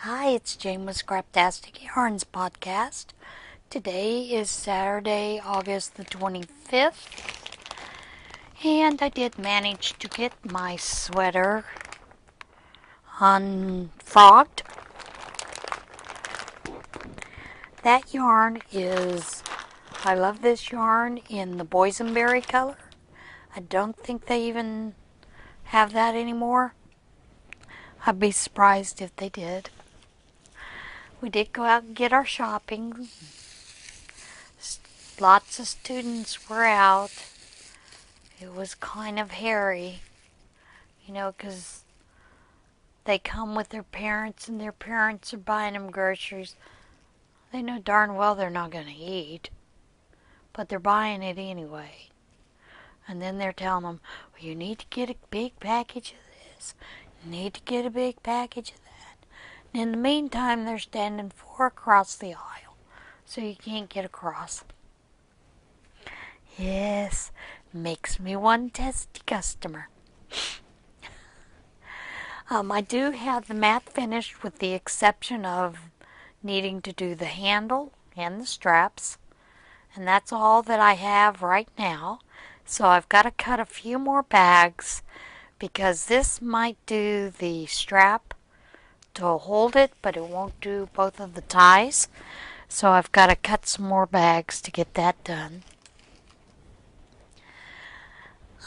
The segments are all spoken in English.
Hi, it's Jnwynn with Scraptastic Yarns Podcast. Today is Saturday, August the 25th, and I did manage to get my sweater unfrogged. That yarn is, I love this yarn in the boysenberry color. I don't think they even have that anymore. I'd be surprised if they did. We did go out and get our shopping. Lots of students were out. It was kind of hairy, because they come with their parents and their parents are buying them groceries. They know darn well they're not going to eat, but they're buying it anyway. And then they're telling them, well, you need to get a big package of this. You need to get a big package of that. And in the meantime, they're standing far across the aisle, so you can't get across. Yes, makes me one testy customer. I do have the mat finished with the exception of needing to do the handle and the straps. And that's all that I have right now. So I've got to cut a few more bags because this might do the strap to hold it, but it won't do both of the ties. So I've got to cut some more bags to get that done.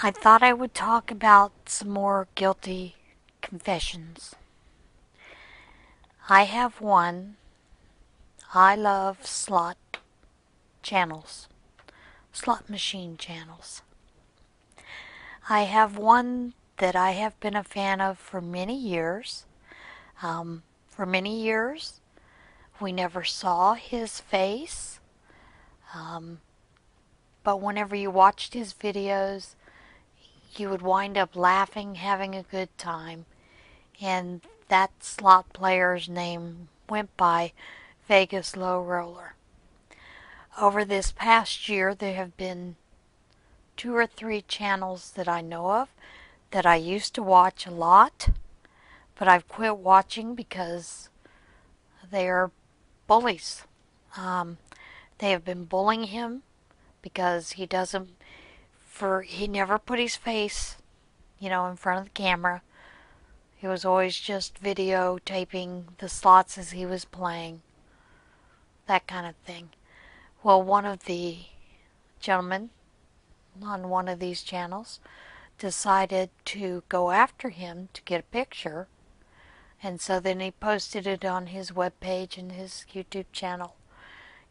I thought I would talk about some more guilty confessions. I have one. I love slot channels, slot machine channels. I have one that I have been a fan of for many years. We never saw his face, but whenever you watched his videos, you would wind up laughing, having a good time, and that slot player's name went by Vegas Low Roller. Over this past year, there have been 2 or 3 channels that I know of that I used to watch a lot, but I've quit watching because they are bullies. They have been bullying him because he never put his face, in front of the camera. He was always just videotaping the slots as he was playing, that kind of thing. Well, one of the gentlemen on one of these channels decided to go after him to get a picture, and so then he posted it on his webpage and his YouTube channel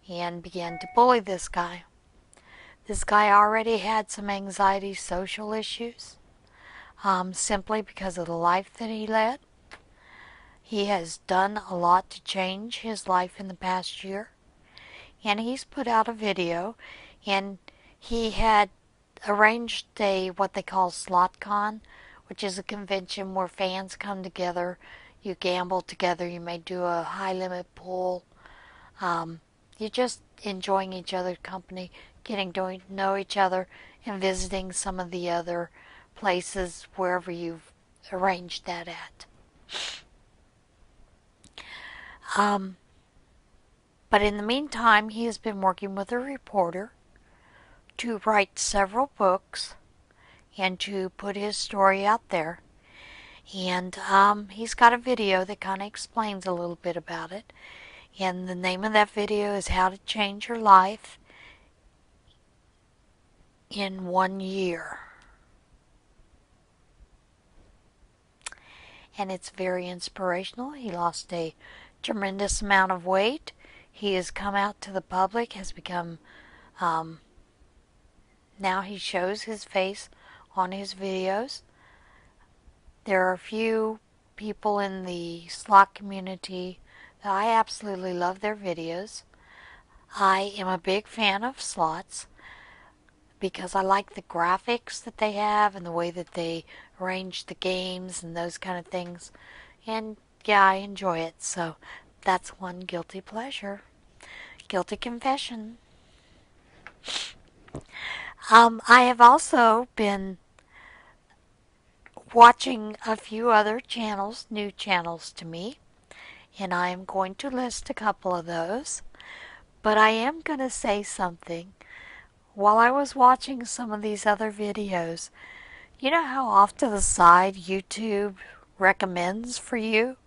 and began to bully this guy. This guy already had some anxiety social issues, simply because of the life that he led. He has done a lot to change his life in the past year, and he's put out a video, and he had arranged what they call SlotCon, which is a convention where fans come together, you gamble together, you may do a high limit pool, you're just enjoying each other's company, getting to know each other, and visiting some of the other places wherever you've arranged that at. But in the meantime, he has been working with a reporter to write several books and to put his story out there. And he's got a video that kind of explains a little bit about it. And the name of that video is How to Change Your Life in 1 year. And it's very inspirational. He lost a tremendous amount of weight. He has come out to the public, has become, now he shows his face on his videos. There are a few people in the slot community that I absolutely love their videos. I am a big fan of slots because I like the graphics that they have and the way that they arrange the games and those kind of things. And yeah, I enjoy it. So that's one guilty pleasure. Guilty confession. I have also been watching a few other channels, new channels to me, and I am going to list a couple of those. But I am going to say something. While I was watching some of these other videos, you know how off to the side YouTube recommended for you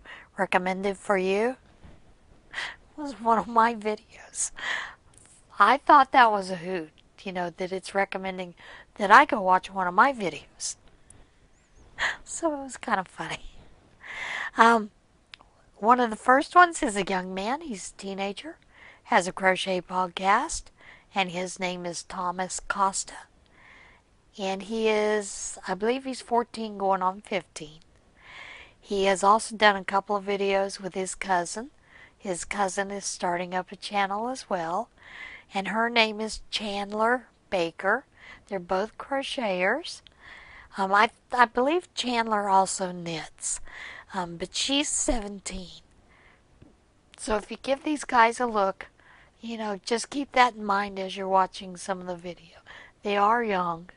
was one of my videos. I thought that was a hoot, that it's recommending that I go watch one of my videos. So it was kind of funny. One of the first ones is a young man. He's a teenager, has a crochet podcast, and his name is Thomas Costa. And he is, I believe he's 14 going on 15. He has also done a couple of videos with his cousin. His cousin is starting up a channel as well, and her name is Chanler Baker. They're both crocheters. I believe Chanler also knits, but she's 17. So if you give these guys a look, just keep that in mind as you're watching some of the video. They are young.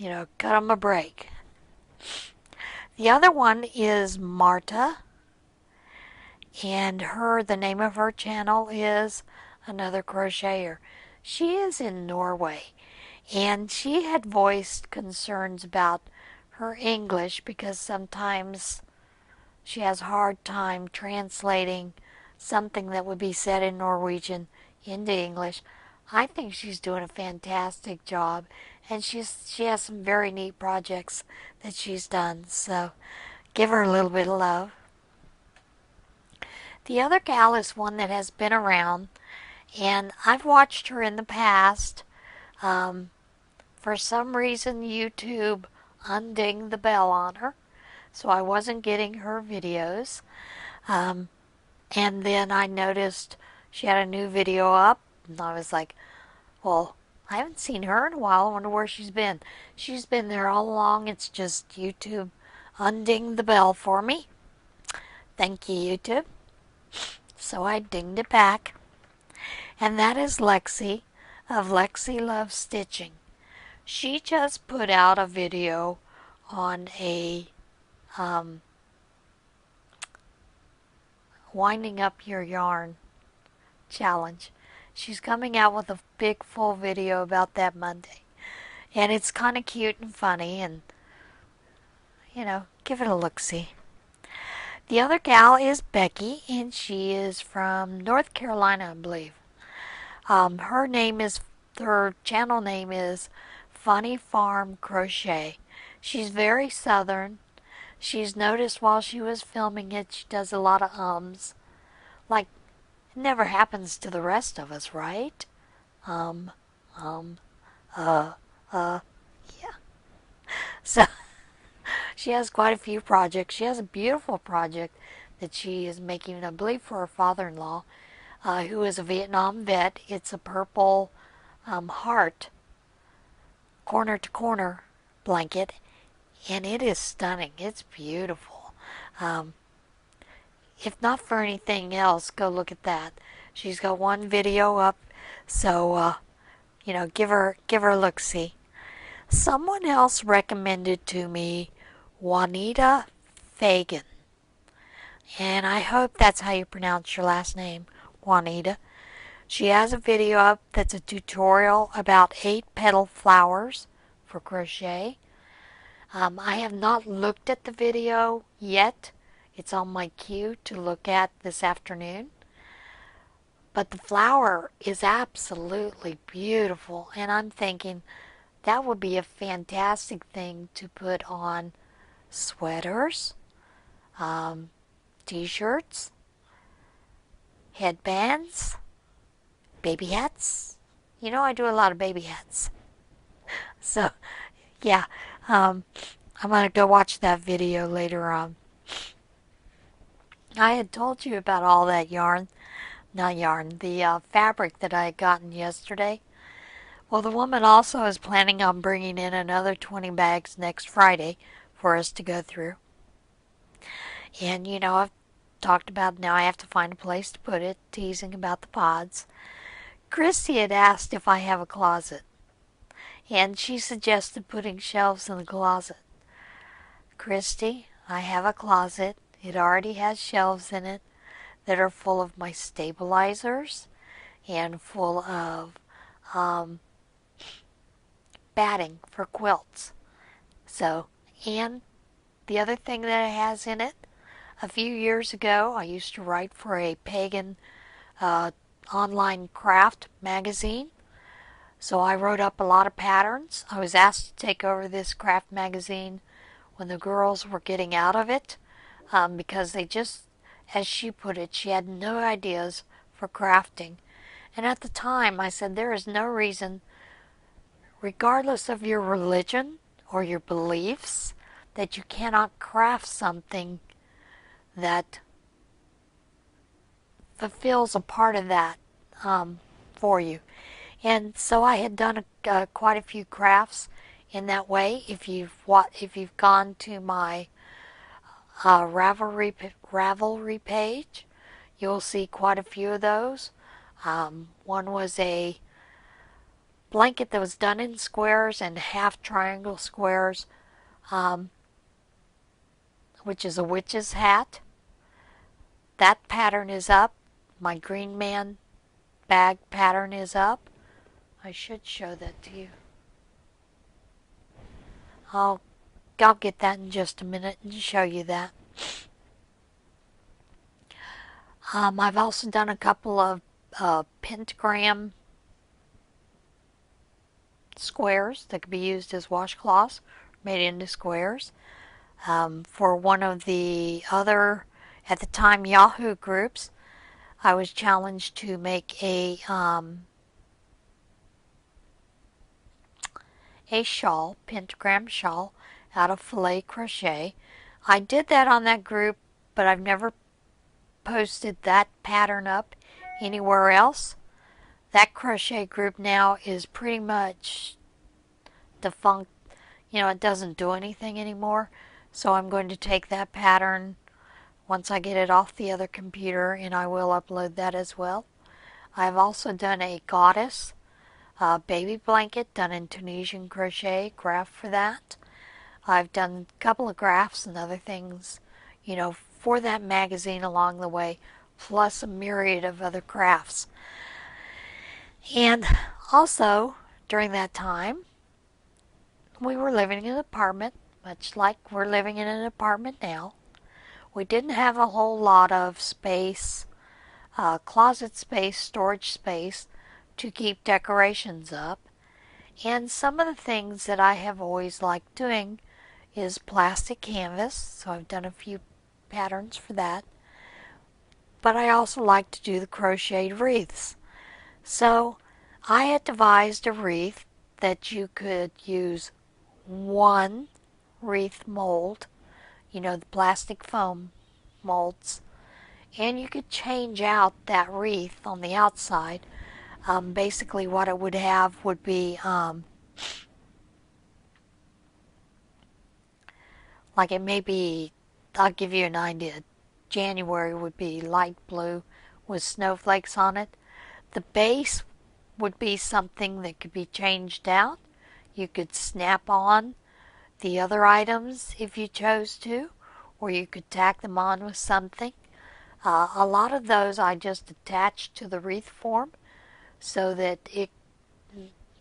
Cut them a break. The other one is Marte, and the name of her channel is Another Crocheter. She is in Norway, and she had voiced concerns about her English because sometimes she has a hard time translating something that would be said in Norwegian into English. I think she's doing a fantastic job, and she has some very neat projects that she's done, so give her a little bit of love. The other gal is one that has been around, and I've watched her in the past. For some reason, YouTube undinged the bell on her, so I wasn't getting her videos. And then I noticed she had a new video up, and I was like, well, I haven't seen her in a while. I wonder where she's been. She's been there all along. It's just YouTube undinged the bell for me. Thank you, YouTube. So I dinged it back. And that is Lexi of Lexi Loves Stitching. She just put out a video on a winding up your yarn challenge. She's coming out with a big full video about that Monday. And it's kind of cute and funny, and give it a look-see. The other gal is Becky, and she is from North Carolina, I believe. Her channel name is Funny Farm Crochet. She's very southern. She's noticed while she was filming it, she does a lot of ums. Like, it never happens to the rest of us, right? Yeah. So, she has quite a few projects. She has a beautiful project that she is making, I believe, for her father-in-law, who is a Vietnam vet. It's a purple heart, corner-to-corner blanket, and it is stunning. It's beautiful. If not for anything else, go look at that. She's got one video up, so, give her a look-see. Someone else recommended to me Juanita Fagan, and I hope that's how you pronounce your last name, Juanita. She has a video up that's a tutorial about 8-petal flowers for crochet. I have not looked at the video yet. It's on my queue to look at this afternoon. But the flower is absolutely beautiful, and I'm thinking that would be a fantastic thing to put on sweaters, t-shirts, headbands, baby hats. I do a lot of baby hats. So, yeah, I'm going to go watch that video later on. I had told you about all that the fabric that I had gotten yesterday. Well, the woman also is planning on bringing in another 20 bags next Friday for us to go through. And, I've talked about now I have to find a place to put it, teasing about the pods. Christy had asked if I have a closet, and she suggested putting shelves in the closet. Christy, I have a closet. It already has shelves in it. that are full of my stabilizers and full of batting for quilts. So, and the other thing that it has in it, a few years ago, I used to write for a pagan online craft magazine. So I wrote up a lot of patterns. I was asked to take over this craft magazine when the girls were getting out of it because they just, as she put it, she had no ideas for crafting. And at the time, I said, there is no reason, regardless of your religion or your beliefs, that you cannot craft something that fulfills a part of that for you. And so I had done quite a few crafts in that way. If you've gone to my Ravelry page, you'll see quite a few of those. One was a blanket that was done in squares and half triangle squares, which is a witch's hat. That pattern is up. My Green Man bag pattern is up. I should show that to you. I'll get that in just a minute and show you that. I've also done a couple of pentagram squares that could be used as washcloths, made into squares. For one of the other, at the time, Yahoo groups, I was challenged to make a shawl, pentagram shawl, out of filet crochet. I did that on that group, but I've never posted that pattern up anywhere else. That crochet group now is pretty much defunct. You know, it doesn't do anything anymore. So I'm going to take that pattern once I get it off the other computer, and I will upload that as well. I've also done a goddess baby blanket done in Tunisian crochet, graph for that. I've done a couple of graphs and other things, you know, for that magazine along the way, plus a myriad of other crafts. And also, during that time, we were living in an apartment, much like we're living in an apartment now. We didn't have a whole lot of space, closet space, storage space, to keep decorations up. And some of the things that I have always liked doing is plastic canvas, so I've done a few patterns for that. But I also like to do the crocheted wreaths. So I had devised a wreath that you could use one wreath mold, you know, the plastic foam molds, and you could change out that wreath on the outside. Basically what it would have would be like it may be, I'll give you an idea. January would be light blue with snowflakes on it. The base would be something that could be changed out. You could snap on the other items if you chose to, or you could tack them on with something. A lot of those I just attached to the wreath form, so that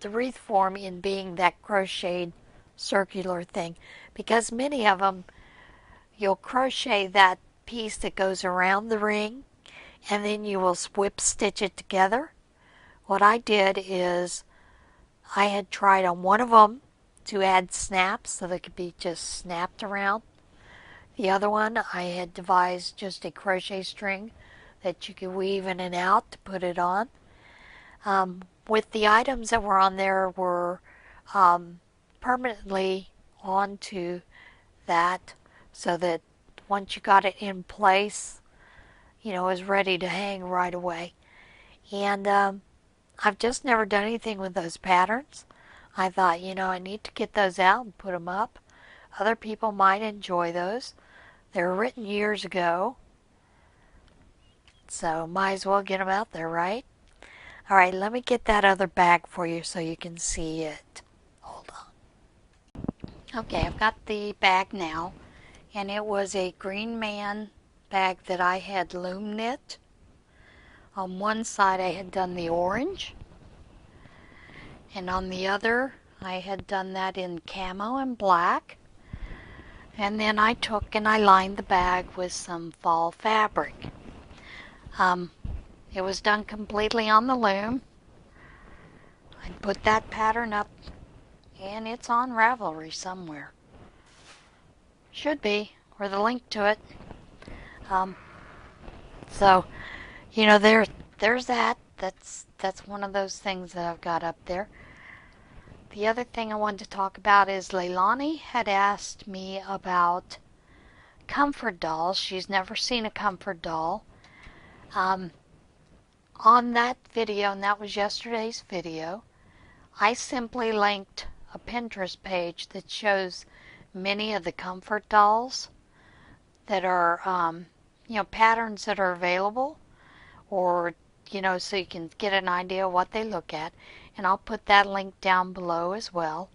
the wreath form in being that crocheted circular thing, because many of them you'll crochet that piece that goes around the ring and then you will whip stitch it together. What I did is I had tried on one of them to add snaps so they could be just snapped around. The other one I had devised just a crochet string that you could weave in and out to put it on. With the items that were on there were permanently onto that, so that once you got it in place, you know, it was ready to hang right away. And I've just never done anything with those patterns. I thought, you know, I need to get those out and put them up. Other people might enjoy those. They were written years ago, so might as well get them out there, right? All right, let me get that other bag for you so you can see it. Hold on. Okay, I've got the bag now, and it was a Green Man bag that I had loom knit. On one side I had done the orange, and on the other I had done that in camo and black. And then I took and I lined the bag with some fall fabric. It was done completely on the loom. I put that pattern up, and it's on Ravelry somewhere. Should be, or the link to it. So, you know, there's that. That's one of those things that I've got up there. The other thing I wanted to talk about is Leilani had asked me about comfort dolls. She's never seen a comfort doll. On that video, and that was yesterday's video, I simply linked a Pinterest page that shows many of the comfort dolls that are, patterns that are available, or, so you can get an idea of what they look at. And I'll put that link down below as well.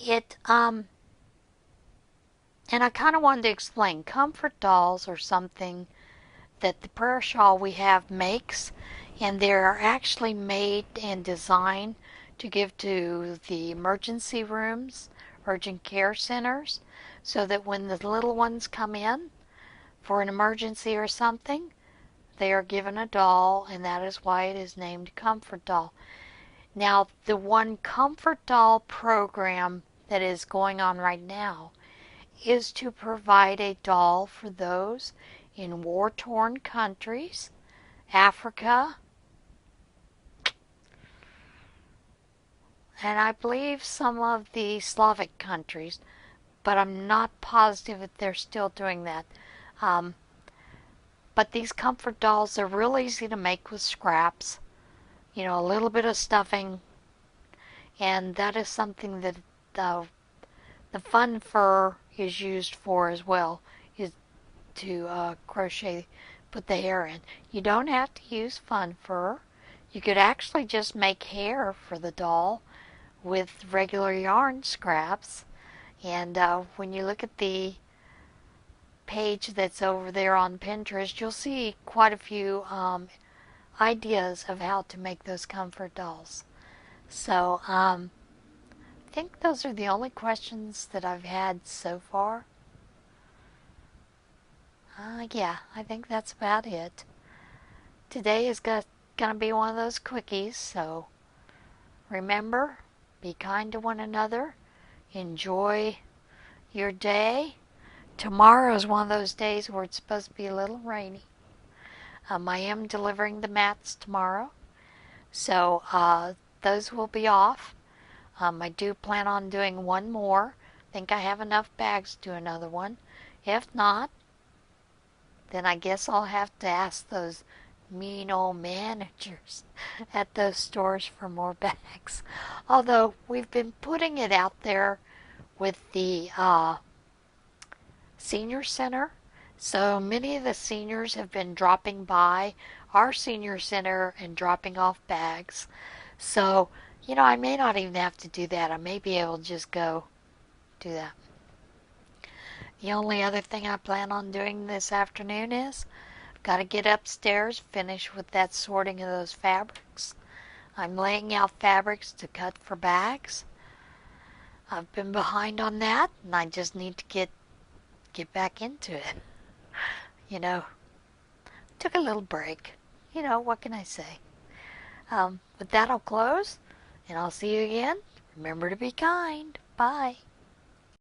And I kind of wanted to explain, comfort dolls are something that the prayer shawl we have makes, and they're actually made and designed to give to the emergency rooms, urgent care centers, so that when the little ones come in for an emergency or something, they are given a doll, and that is why it is named Comfort Doll. Now, the one Comfort Doll program that is going on right now is to provide a doll for those in war-torn countries, Africa, and I believe some of the Slavic countries, but I'm not positive if they're still doing that. But these comfort dolls are real easy to make with scraps. A little bit of stuffing, and that is something that the fun fur is used for as well, is to crochet, put the hair in. You don't have to use fun fur. You could actually just make hair for the doll with regular yarn scraps. And when you look at the page that's over there on Pinterest, you'll see quite a few ideas of how to make those comfort dolls. So I think those are the only questions that I've had so far. Yeah, I think that's about it. Today is gonna be one of those quickies, so remember, be kind to one another, enjoy your day. Tomorrow is one of those days where it's supposed to be a little rainy. I am delivering the mats tomorrow, so those will be off. I do plan on doing one more. I think I have enough bags to do another one. If not, then I guess I'll have to ask those mean old managers at those stores for more bags. Although we've been putting it out there with the senior center. So many of the seniors have been dropping by our senior center and dropping off bags. So, I may not even have to do that. I may be able to just go do that. The only other thing I plan on doing this afternoon is I've got to get upstairs, finish with that sorting of those fabrics. I'm laying out fabrics to cut for bags. I've been behind on that, and I just need to get back into it. Took a little break. What can I say? With that, I'll close, and I'll see you again. Remember to be kind. Bye.